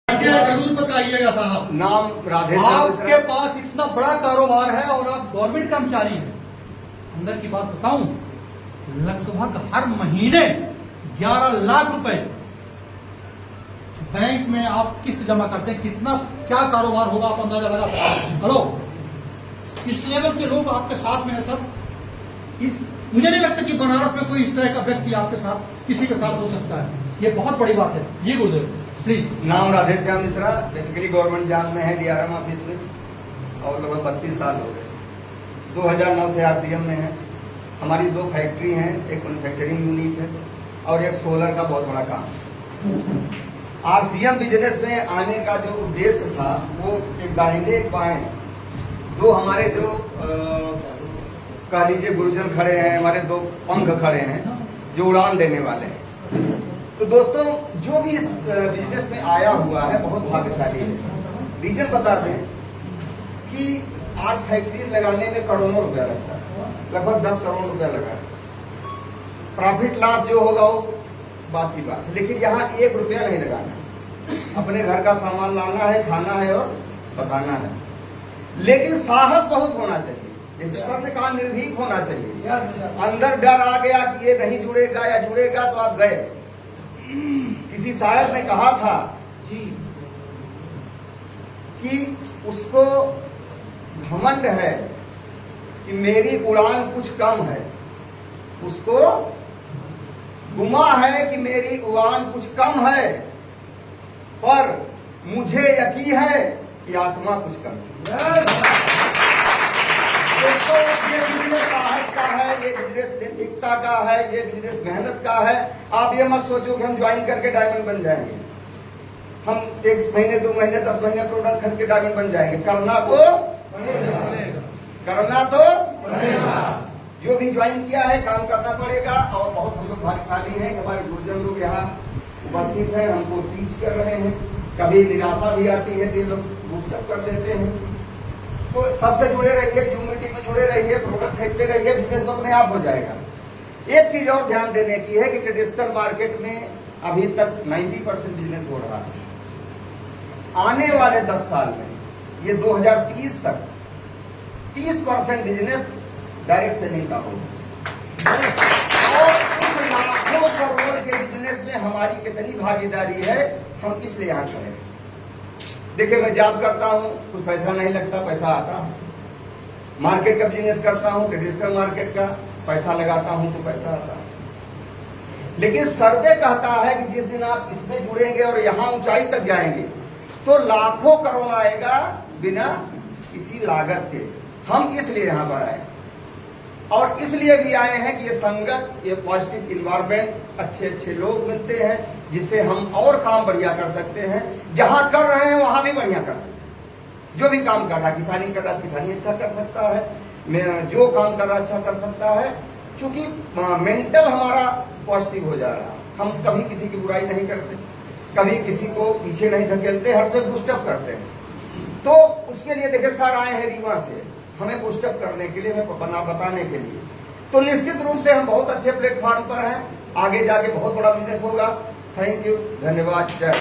जरूर बताइएगा साहब। नाम राधे। आपके पास इतना बड़ा कारोबार है और आप गवर्नमेंट कर्मचारी हैं। अंदर की बात बताऊं, लगभग हर महीने 11 लाख रुपए बैंक में आप किस्त जमा करते हैं। कितना क्या कारोबार होगा आप अंदाजा लगा सकते हैं। हेलो, इस लेवल के लोग आपके साथ में है सर। मुझे नहीं लगता कि बनारस में कोई इस तरह का व्यक्ति आपके साथ किसी के साथ हो सकता है। ये बहुत बड़ी बात है। ये गुरुदेव प्लीज। नाम Radhe Shyam Mishra, basically government job में है डीआरएम ऑफिस में, और लगभग 32 साल हो गए। 2009 से आरसीएम में है। हमारी 2 फैक्ट्री हैं, एक मैन्युफैक्चरिंग यूनिट है और एक सोलर का बहुत बड़ा काम। आरसीएम बिजनेस में आने का जो उद्देश्य था वो एक दाहिने एक बाएं, दो हमारे जो कह लीजिए गुरुजन खड़े हैं, हमारे 2 पंख खड़े हैं जो उड़ान देने वाले हैं। तो दोस्तों, जो भी इस बिजनेस में आया हुआ है बहुत भाग्यशाली है। रीजन बता दें कि आज फैक्ट्री लगाने में करोड़ों रुपया लगता है, लगभग 10 करोड़ रुपया लगा है। प्रॉफिट लॉस जो होगा वो बात की बात है, लेकिन यहाँ 1 रुपया नहीं लगाना। अपने घर का सामान लाना है, खाना है और बताना है। लेकिन साहस बहुत होना चाहिए, जैसे सर ने कहा, निर्भीक होना चाहिए। अंदर डर आ गया कि ये नहीं जुड़ेगा या जुड़ेगा तो आप गए। किसी शायर ने कहा था कि उसको घमंड है कि मेरी उड़ान कुछ कम है, उसको गुमा है कि मेरी उड़ान कुछ कम है, पर मुझे यकीन है कि आसमां कुछ कम है। दोस्तों, ये बिजनेस साहस का है, ये बिजनेस निर्भीकता का है, ये बिजनेस मेहनत का है। आप ये मत सोचो कि हम ज्वाइन करके डायमंड बन जाएंगे। हम 1 महीने 2 महीने 10 महीने प्रोडक्ट खरीद के डायमंड बन जाएंगे। करना तो पड़ेगा। जो भी ज्वाइन किया है काम करना पड़ेगा। और बहुत हम लोग भाग्यशाली हैं कि हमारे गुरुजन लोग यहाँ उपस्थित हैं, हमको टीच कर रहे हैं। कभी निराशा भी आती है, लोग बूस्टअप कर देते हैं। तो सबसे जुड़े रहिए, जूम मीटिंग में जुड़े रहिए, प्रोडक्ट खरीदते रहिए, बिजनेस तो अपने आप हो जाएगा। एक चीज और ध्यान देने की है कि ट्रेडिशनल मार्केट में अभी तक 90% बिजनेस हो रहा है। आने वाले 10 साल में, ये 2030 तक 30% बिजनेस डायरेक्ट सेलिंग का होगा। और उस लाखों करोड़ के बिजनेस में हमारी कितनी भागीदारी है, हम इसलिए यहाँ खड़े हैं। देखिए, मैं जॉब करता हूँ, कुछ पैसा नहीं लगता, पैसा आता है। मार्केट का बिजनेस करता हूँ, ट्रेडिशनल मार्केट का, पैसा लगाता हूँ तो पैसा आता है। लेकिन सर्वे कहता है कि जिस दिन आप इसमें जुड़ेंगे और यहाँ ऊंचाई तक जाएंगे तो लाखों करोड़ आएगा बिना किसी लागत के। हम इसलिए यहाँ पर आए और इसलिए भी आए हैं कि ये संगत, ये पॉजिटिव इन्वायरमेंट, अच्छे लोग मिलते हैं जिससे हम और काम बढ़िया कर सकते हैं। जहां कर रहे हैं वहां भी बढ़िया कर सकते हैं। जो भी काम कर रहा है, किसानी कर रहा है, किसानी अच्छा कर सकता है। जो काम कर रहा है अच्छा कर सकता है। चूंकि मेंटल हमारा पॉजिटिव हो जा रहा है। हम कभी किसी की बुराई नहीं करते, कभी किसी को पीछे नहीं धकेलते, हर से बूस्टअप करते हैं। तो उसके लिए देखिए सर आए हैं रीवा से, हमें बूस्टअप करने के लिए, हमें बताने के लिए। तो निश्चित रूप से हम बहुत अच्छे प्लेटफॉर्म पर हैं। आगे जाके बहुत बड़ा बिजनेस होगा। थैंक यू, धन्यवाद, जय।